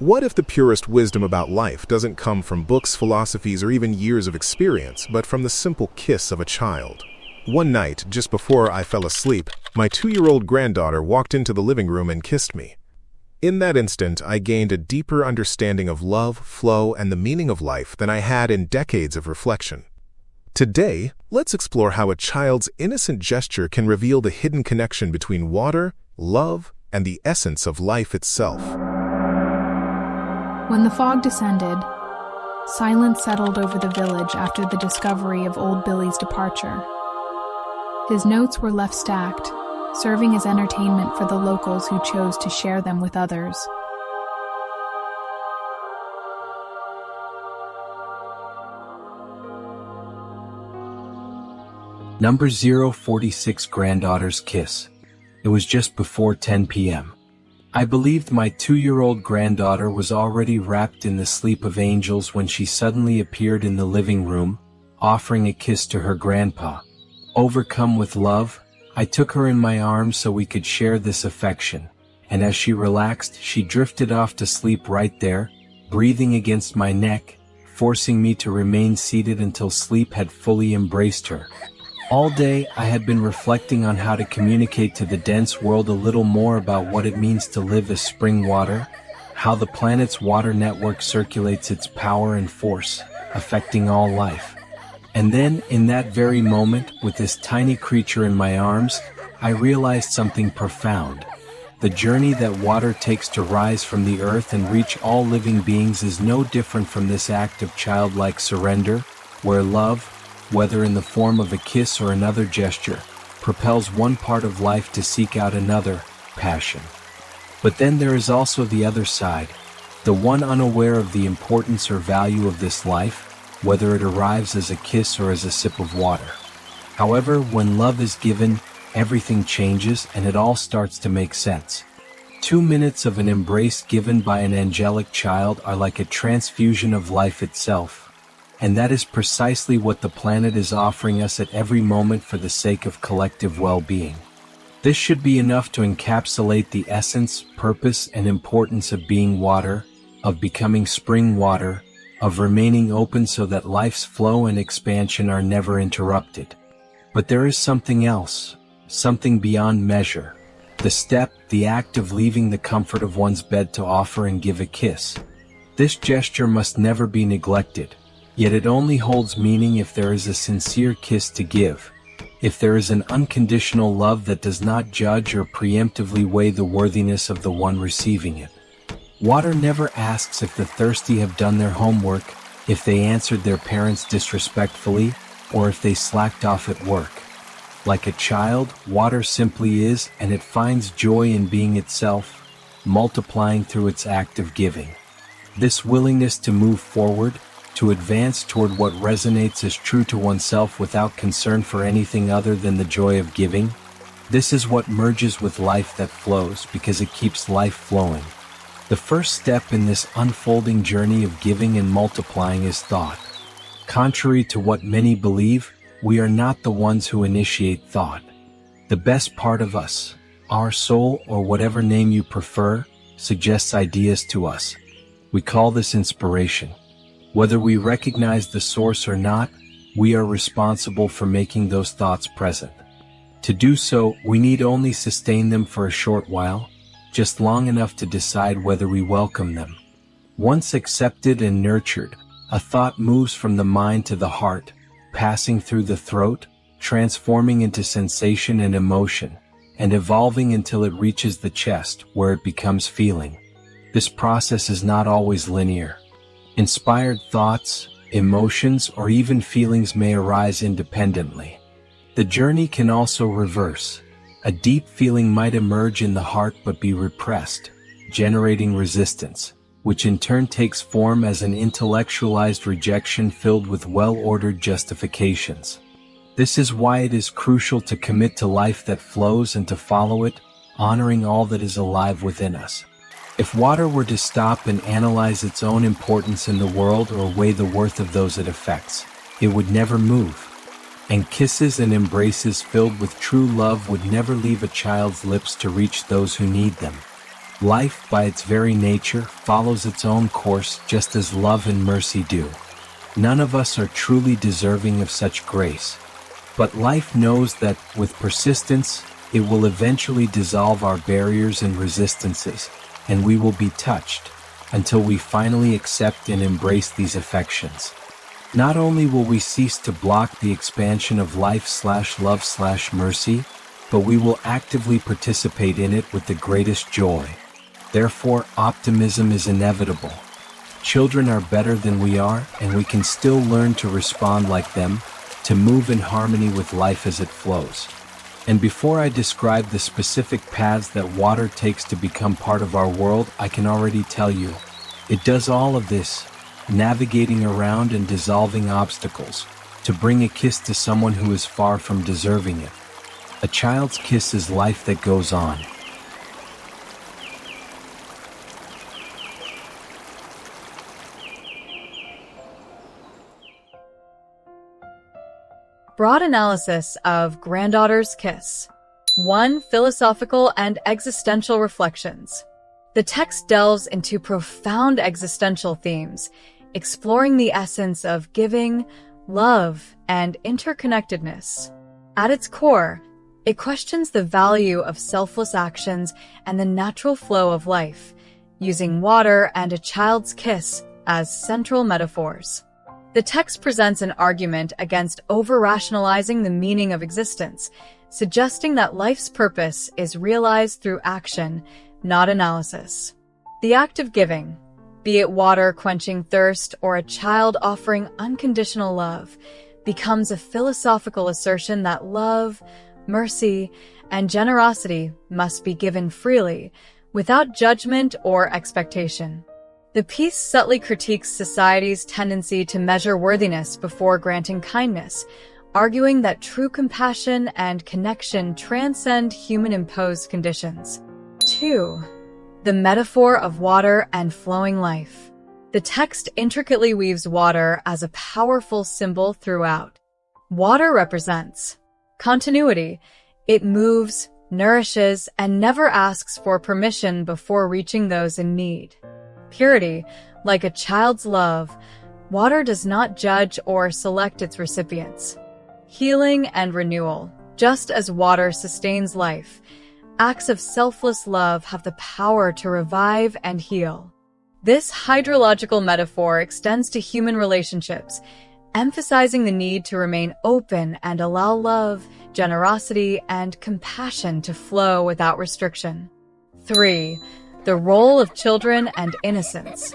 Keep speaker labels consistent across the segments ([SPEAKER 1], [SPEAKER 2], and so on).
[SPEAKER 1] What if the purest wisdom about life doesn't come from books, philosophies, or even years of experience, but from the simple kiss of a child? One night, just before I fell asleep, my 2-year-old granddaughter walked into the living room and kissed me. In that instant, I gained a deeper understanding of love, flow, and the meaning of life than I had in decades of reflection. Today, let's explore how a child's innocent gesture can reveal the hidden connection between water, love, and the essence of life itself.
[SPEAKER 2] When the fog descended, silence settled over the village after the discovery of old Billy's departure. His notes were left stacked, serving as entertainment for the locals who chose to share them with others.
[SPEAKER 3] Number 046, Granddaughter's Kiss. It was just before 10 p.m. I believed my 2-year-old granddaughter was already wrapped in the sleep of angels when she suddenly appeared in the living room, offering a kiss to her grandpa. Overcome with love, I took her in my arms so we could share this affection, and as she relaxed, she drifted off to sleep right there, breathing against my neck, forcing me to remain seated until sleep had fully embraced her. All day, I had been reflecting on how to communicate to the dense world a little more about what it means to live as spring water, how the planet's water network circulates its power and force, affecting all life. And then, in that very moment, with this tiny creature in my arms, I realized something profound. The journey that water takes to rise from the earth and reach all living beings is no different from this act of childlike surrender, where love, whether in the form of a kiss or another gesture, propels one part of life to seek out another, passion. But then there is also the other side, the one unaware of the importance or value of this life, whether it arrives as a kiss or as a sip of water. However, when love is given, everything changes and it all starts to make sense. 2 minutes of an embrace given by an angelic child are like a transfusion of life itself. And that is precisely what the planet is offering us at every moment for the sake of collective well-being. This should be enough to encapsulate the essence, purpose, and importance of being water, of becoming spring water, of remaining open so that life's flow and expansion are never interrupted. But there is something else, something beyond measure. The step, the act of leaving the comfort of one's bed to offer and give a kiss. This gesture must never be neglected. Yet it only holds meaning if there is a sincere kiss to give, if there is an unconditional love that does not judge or preemptively weigh the worthiness of the one receiving it. Water never asks if the thirsty have done their homework, if they answered their parents disrespectfully, or if they slacked off at work. Like a child, water simply is, and it finds joy in being itself, multiplying through its act of giving. This willingness to move forward, to advance toward what resonates as true to oneself without concern for anything other than the joy of giving, this is what merges with life that flows because it keeps life flowing. The first step in this unfolding journey of giving and multiplying is thought. Contrary to what many believe, we are not the ones who initiate thought. The best part of us, our soul or whatever name you prefer, suggests ideas to us. We call this inspiration. Whether we recognize the source or not, we are responsible for making those thoughts present. To do so, we need only sustain them for a short while, just long enough to decide whether we welcome them. Once accepted and nurtured, a thought moves from the mind to the heart, passing through the throat, transforming into sensation and emotion, and evolving until it reaches the chest, where it becomes feeling. This process is not always linear. Inspired thoughts, emotions, or even feelings may arise independently. The journey can also reverse. A deep feeling might emerge in the heart but be repressed, generating resistance, which in turn takes form as an intellectualized rejection filled with well-ordered justifications. This is why it is crucial to commit to life that flows and to follow it, honoring all that is alive within us. If water were to stop and analyze its own importance in the world or weigh the worth of those it affects, it would never move. And kisses and embraces filled with true love would never leave a child's lips to reach those who need them. Life, by its very nature, follows its own course just as love and mercy do. None of us are truly deserving of such grace. But life knows that, with persistence, it will eventually dissolve our barriers and resistances, and we will be touched, until we finally accept and embrace these affections. Not only will we cease to block the expansion of life/love/mercy, but we will actively participate in it with the greatest joy. Therefore, optimism is inevitable. Children are better than we are, and we can still learn to respond like them, to move in harmony with life as it flows. And before I describe the specific paths that water takes to become part of our world, I can already tell you, it does all of this, navigating around and dissolving obstacles, to bring a kiss to someone who is far from deserving it. A child's kiss is life that goes on.
[SPEAKER 4] Broad analysis of Granddaughter's Kiss. 1. Philosophical and existential reflections. The text delves into profound existential themes, exploring the essence of giving, love, and interconnectedness. At its core, it questions the value of selfless actions and the natural flow of life, using water and a child's kiss as central metaphors. The text presents an argument against over-rationalizing the meaning of existence, suggesting that life's purpose is realized through action, not analysis. The act of giving, be it water quenching thirst or a child offering unconditional love, becomes a philosophical assertion that love, mercy, and generosity must be given freely, without judgment or expectation. The piece subtly critiques society's tendency to measure worthiness before granting kindness, arguing that true compassion and connection transcend human-imposed conditions. 2. The metaphor of water and flowing life. The text intricately weaves water as a powerful symbol throughout. Water represents continuity. It moves, nourishes, and never asks for permission before reaching those in need. Purity, like a child's love, water does not judge or select its recipients. Healing and renewal, just as water sustains life, acts of selfless love have the power to revive and heal. This hydrological metaphor extends to human relationships, emphasizing the need to remain open and allow love, generosity, and compassion to flow without restriction. 3. The role of children and innocence.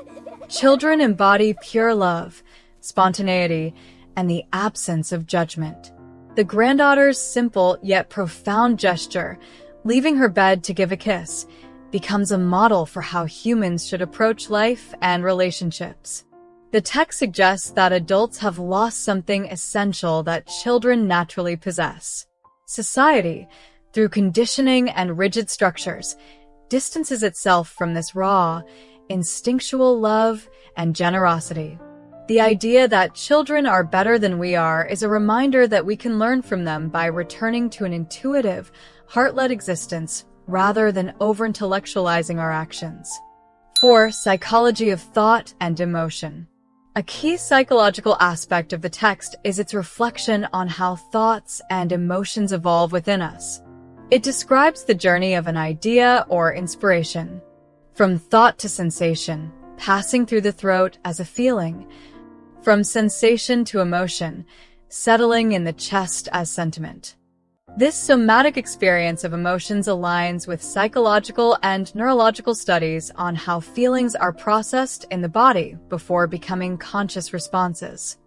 [SPEAKER 4] Children embody pure love, spontaneity, and the absence of judgment. The granddaughter's simple yet profound gesture, leaving her bed to give a kiss, becomes a model for how humans should approach life and relationships. The text suggests that adults have lost something essential that children naturally possess. Society, through conditioning and rigid structures, distances itself from this raw, instinctual love and generosity. The idea that children are better than we are is a reminder that we can learn from them by returning to an intuitive, heart-led existence rather than over-intellectualizing our actions. 4. Psychology of thought and emotion. A key psychological aspect of the text is its reflection on how thoughts and emotions evolve within us. It describes the journey of an idea or inspiration, from thought to sensation, passing through the throat as a feeling, from sensation to emotion, settling in the chest as sentiment. This somatic experience of emotions aligns with psychological and neurological studies on how feelings are processed in the body before becoming conscious responses.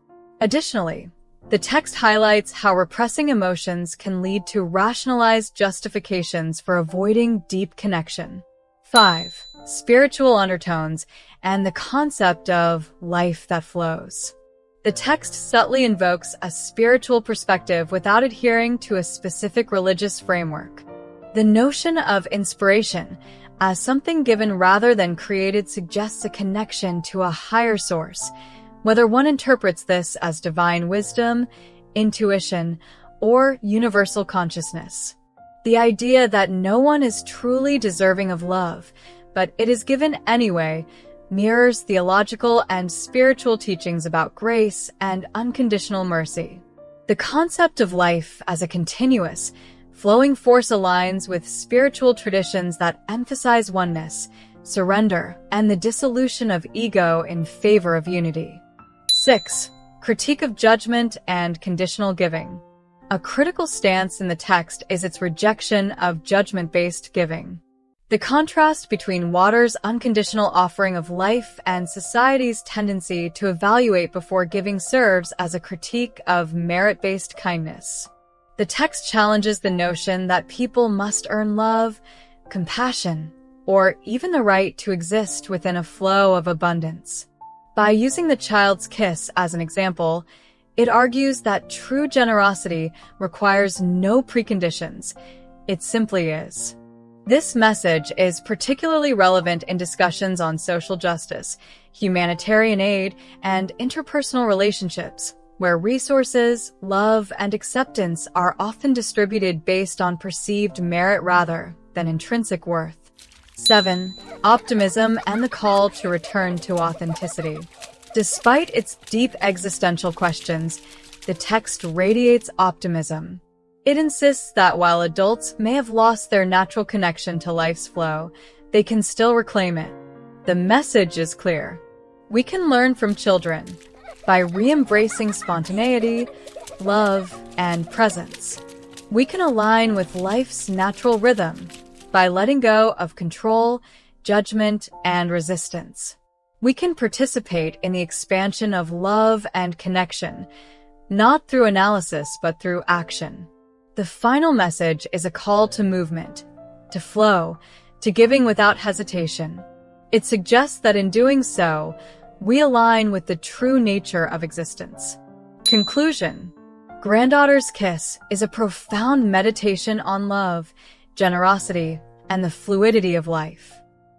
[SPEAKER 4] Additionally, the text highlights how repressing emotions can lead to rationalized justifications for avoiding deep connection. 5. Spiritual undertones and the concept of life that flows. The text subtly invokes a spiritual perspective without adhering to a specific religious framework. The notion of inspiration, as something given rather than created, suggests a connection to a higher source, whether one interprets this as divine wisdom, intuition, or universal consciousness. The idea that no one is truly deserving of love, but it is given anyway, mirrors theological and spiritual teachings about grace and unconditional mercy. The concept of life as a continuous, flowing force aligns with spiritual traditions that emphasize oneness, surrender, and the dissolution of ego in favor of unity. 6. Critique of judgment and conditional giving. A critical stance in the text is its rejection of judgment-based giving. The contrast between water's unconditional offering of life and society's tendency to evaluate before giving serves as a critique of merit-based kindness. The text challenges the notion that people must earn love, compassion, or even the right to exist within a flow of abundance. By using the child's kiss as an example, it argues that true generosity requires no preconditions. It simply is. This message is particularly relevant in discussions on social justice, humanitarian aid, and interpersonal relationships, where resources, love, and acceptance are often distributed based on perceived merit rather than intrinsic worth. 7. Optimism and the call to return to authenticity. Despite its deep existential questions, the text radiates optimism. It insists that while adults may have lost their natural connection to life's flow, they can still reclaim it. The message is clear. We can learn from children by re-embracing spontaneity, love, and presence. We can align with life's natural rhythm by letting go of control, judgment, and resistance. We can participate in the expansion of love and connection, not through analysis but through action. The final message is a call to movement, to flow, to giving without hesitation. It suggests that in doing so, we align with the true nature of existence. Conclusion. Granddaughter's Kiss is a profound meditation on love, generosity, and the fluidity of life.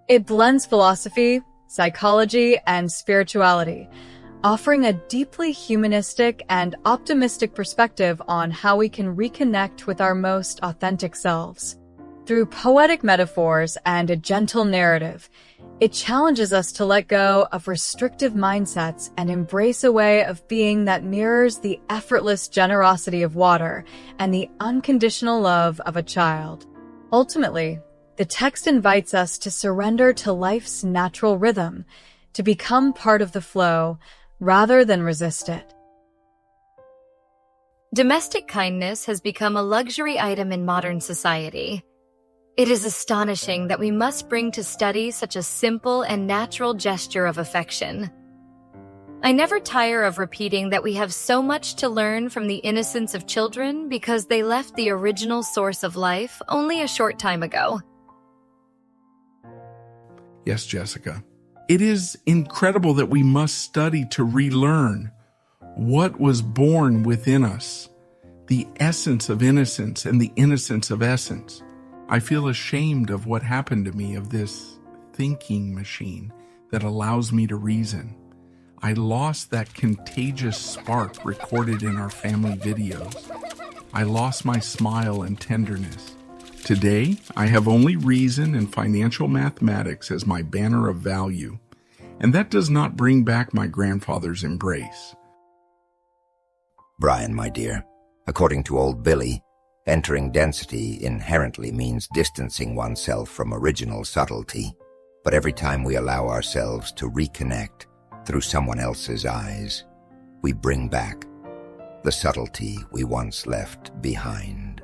[SPEAKER 4] It blends philosophy, psychology, and spirituality, offering a deeply humanistic and optimistic perspective on how we can reconnect with our most authentic selves. Through poetic metaphors and a gentle narrative, it challenges us to let go of restrictive mindsets and embrace a way of being that mirrors the effortless generosity of water and the unconditional love of a child. Ultimately, the text invites us to surrender to life's natural rhythm, to become part of the flow, rather than resist it.
[SPEAKER 5] Domestic kindness has become a luxury item in modern society. It is astonishing that we must bring to study such a simple and natural gesture of affection. I never tire of repeating that we have so much to learn from the innocence of children because they left the original source of life only a short time ago.
[SPEAKER 6] Yes, Jessica. It is incredible that we must study to relearn what was born within us, the essence of innocence and the innocence of essence. I feel ashamed of what happened to me, of this thinking machine that allows me to reason. I lost that contagious spark recorded in our family videos. I lost my smile and tenderness. Today, I have only reason and financial mathematics as my banner of value, and that does not bring back my grandfather's embrace.
[SPEAKER 7] Brian, my dear, according to old Billy, entering density inherently means distancing oneself from original subtlety, but every time we allow ourselves to reconnect through someone else's eyes, we bring back the subtlety we once left behind.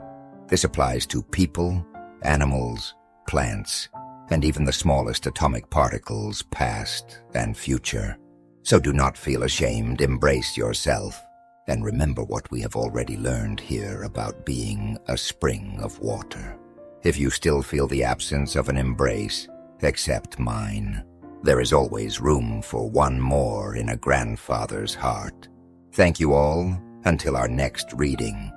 [SPEAKER 7] This applies to people, animals, plants, and even the smallest atomic particles, past and future. So do not feel ashamed, embrace yourself, and remember what we have already learned here about being a spring of water. If you still feel the absence of an embrace, accept mine. There is always room for one more in a grandfather's heart. Thank you all. Until our next reading.